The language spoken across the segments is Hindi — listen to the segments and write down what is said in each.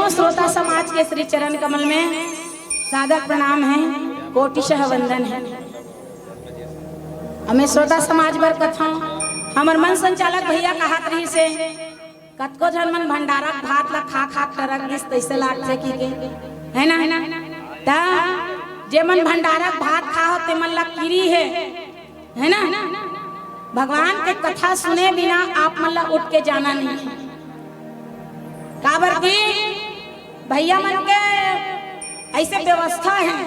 जम्मो श्रोता समाज के श्री चरण कमल में सादर प्रणाम है, कोटिशः वंदन है। हमें श्रोता समाज बर कथा हमर मन संचालक भैया कहत रही से कतको झन मन भंडारा भात ला खा खा टरक दिस तैसे लाग से की के है ना ता जे मन भंडारा भात खा होते मन ला कीरी है ना। भगवान के कथा सुने बिना आप मन ला उठ के जाना नहीं है। काबर की भैया मन के ऐसे व्यवस्था है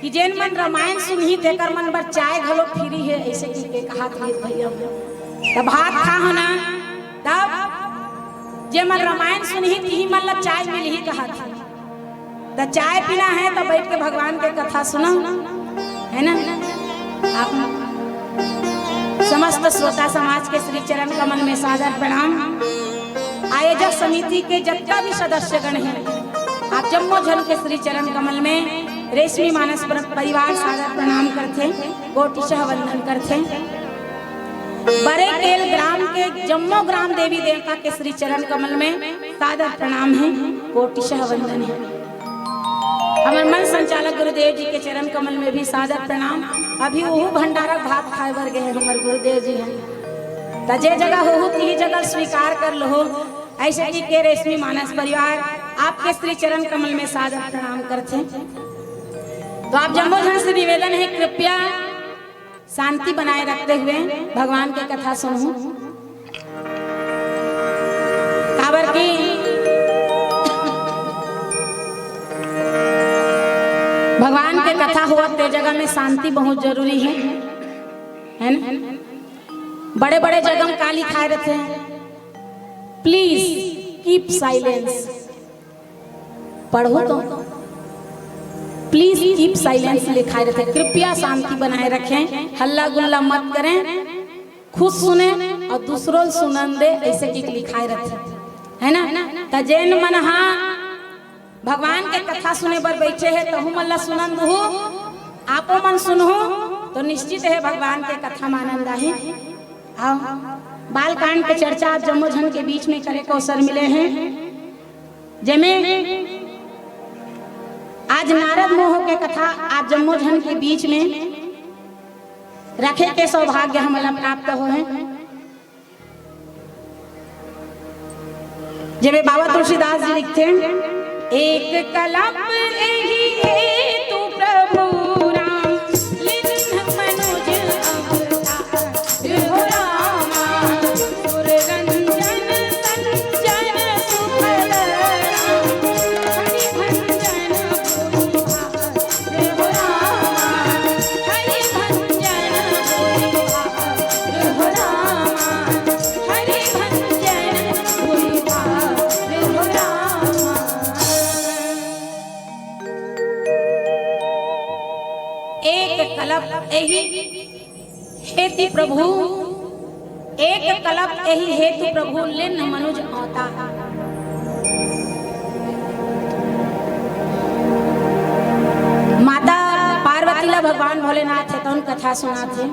कि जेन मन रामायण सुनही थे कर मन बर चाय घलो फ्री है, ऐसे की के कहा थे भैया तब भात खा हो ना तब जे मन रामायण सुनही थी मन ला चाय मिल ही कहा था। तो चाय पीना है तो बैठ के भगवान के कथा सुनो है ना। आप समस्त श्रोता समाज के श्री चरण कमल में सादर प्रणाम। आयोजक समिति के जितना भी सदस्यगण हैं आप जम्मो जन के श्री चरण कमल में रेशमी मानस परिवार सादर प्रणाम करते, कोटिशः वंदन करते। बड़े केल ग्राम के जम्मो ग्राम देवी देवता के श्री चरण कमल में सादर प्रणाम है, कोटिशः वंदन है। हमारे मन संचालक गुरुदेव जी के चरण कमल में भी सादर प्रणाम। अभी वो भंडारा भात खाए बर गए हमारे गुरुदेव जी हैं, तजे जगह हो ती जगह स्वीकार कर लो। ऐसे ही के रेशमी मानस परिवार आपके श्री चरण कमल में सादर प्रणाम करते। तो आप जम्मो जन से निवेदन है कृपया शांति बनाए रखते हुए भगवान की कथा सुनो। काबर की भगवान के कथा हुआ ते जगह में शांति बहुत जरूरी है ना। बड़े बड़े जगह में काली खाए रहते हैं, प्लीज कीप साइलेंस। पढ़ो तो प्लीज कीप साइलेंस लिखाए रहते, कृपया शांति बनाए रखें, हल्ला गुल्ला मत करें, खुद सुने और दूसरों सुनन दे, ऐसे की लिखाए रहते है ना। तजेन मन हाँ भगवान के कथा सुने पर बैठे है तो हम अल्लाह सुनंद हो, आपो मन सुनो तो निश्चित है भगवान के कथा मानंद आही। आओ बाल कांड के चर्चा आप जम्मो जन के बीच में करे को अवसर मिले हैं, जिसमें आज नारद मोह के कथा आप जम्मो जन के बीच में रखे के सौभाग्य हमारा प्राप्त हो है। जिसमें बाबा तुलसीदास जी लिखते हैं, एक कलप यही है तू प्रभु राम लिन मनुज अवतार हो रामा सुर रंजन संजन सुफल राम हरि भंजन भूरि भार हो रामा हरि भंजन भूरि भार हो रामा हरि भंजन भूरि भार हो रामा। एक कलप यही हेतु प्रभु, एक कलप यही हेतु प्रभु लिन मनुज अवतार। माता पार्वती ला भगवान भोलेनाथ है तो उन कथा सुनाते।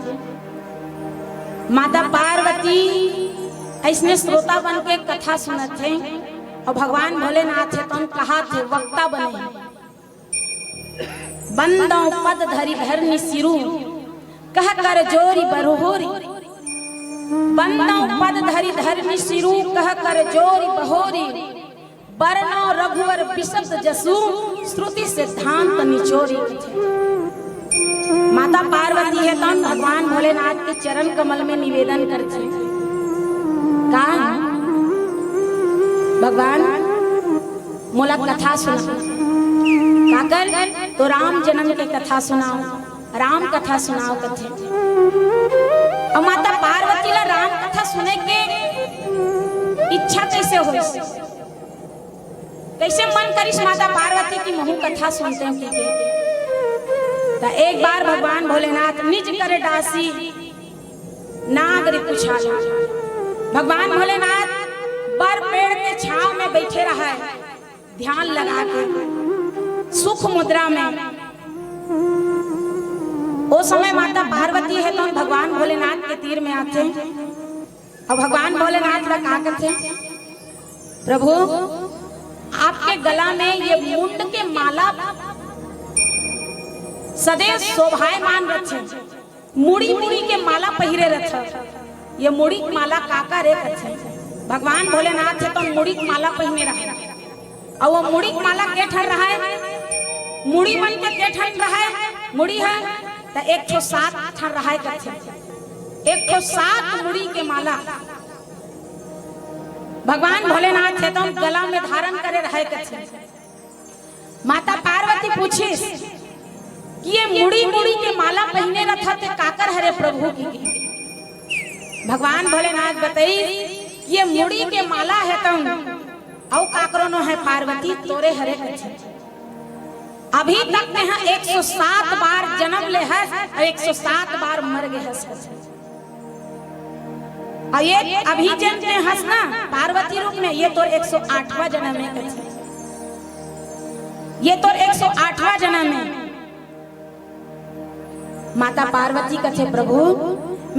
माता पार्वती ऐसने श्रोता बन के कथा सुनाते और भगवान भोलेनाथ है तो उन कहा थे वक्ता बने। बंदों पद धरि धरनी सिरू कह कर जोरी बरहोरी, बंदों पद धरि धरनी सिरू कह कर जोरी बहोरी, बरनो रघुवर बिशब्द जसु श्रुति सिद्धांत निचोरी। माता पार्वती है तो भगवान भोलेनाथ के चरण कमल में निवेदन करते का भगवान मोला कथा सुना काकर तो राम जन्म की कथा सुनाओ, राम कथा सुनाओ कथे। और माता पार्वती ला राम कथा सुने के इच्छा कैसे हो, कैसे मन करिस माता पार्वती की महू कथा सुनते हैं के। तो एक बार भगवान भोलेनाथ निज करे दासी नागरी पुछाला। भगवान भोलेनाथ बर पेड़ के छांव में बैठे रहा है, ध्यान लगा के सुख मुद्रा में। वो समय माता पार्वती है तो भगवान भोलेनाथ के तीर में आते और भगवान भोलेनाथ का कहा करते, प्रभु आपके गला में ये मुंड के माला सदैव शोभायमान रखे, मुड़ी मुड़ी के माला पहिरे रखे। ये मुड़ी माला काका रे रखे, भगवान भोलेनाथ है तो मुड़ी माला पहिने रहा। और वो मुड़ी माला के ठन रहा है, मुड़ी बन के ठन रहा है, मुड़ी है तो 107 ठन रहा है कथे, 107 मुड़ी के माला भगवान भोलेनाथ है तो गला में धारण करे रहे कथे। माता पार्वती पूछी कि ये मुड़ी मुड़ी के माला पहने रखा थे काकर हरे प्रभु की। भगवान भोलेनाथ बताई कि ये मुड़ी के माला है तुम औ काकरो नो है पार्वती तोरे हरे कथे। अभी तक में 107 बार जन्म ले है और 107 बार मर गए है। और ये अभी जन्म में हंसना पार्वती रूप में, ये तो 108वां जन्म में कथे, ये तो 108वां जन्म में। माता पार्वती कथे प्रभु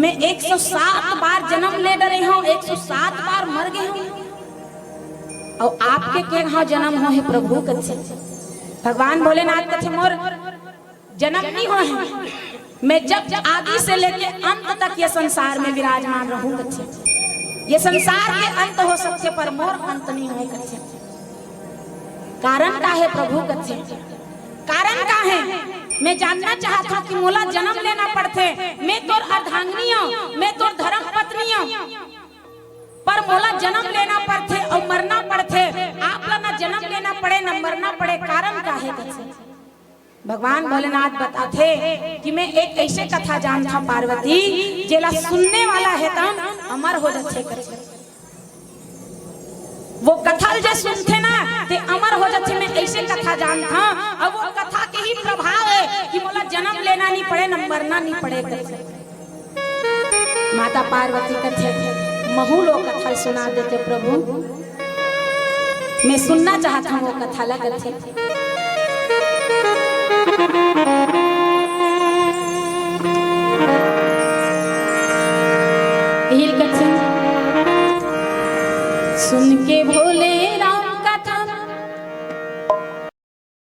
मैं 107 बार जन्म ले डरे हूँ, 107 बार मर गए हूँ और आपके के यहाँ जन्म हो है प्रभु कथे। भगवान भोलेनाथ कथे मोर जन्म नहीं हो है, मैं जब आदि से लेके अंत तक ये संसार में विराजमान रहूं कथे। ये संसार के अंत हो सकते पर मोर अंत नहीं हो कथे। कारण का है प्रभु कथे, कारण का है मैं जानना चाहता कि मोला जन्म लेना पड़ते, मैं तो अर्धांगिनी हूं, मैं तो धर्म पत्नी हूं, पर मोला जन्म लेना पड़ते और मरना पड़ते। आप ना जन्म लेना पड़े न मरना पड़े, कारण का है कथे। भगवान भोलेनाथ बताते कि मैं एक ऐसे कथा जानता पार्वती जेला सुनने वाला है तम अमर हो जाते करे। वो कथा जो सुनते ना ते अमर हो जाते। मैं ऐसे कथा जानता और वो कथा के ही प्रभाव है कि मोला जन्म लेना नहीं पड़े न मरना नहीं पड़े करे। माता पार्वती कथे महू लोग कथा सुना देते प्रभु, मैं सुनना चाहता हूँ वो कथा लग थे। सुन के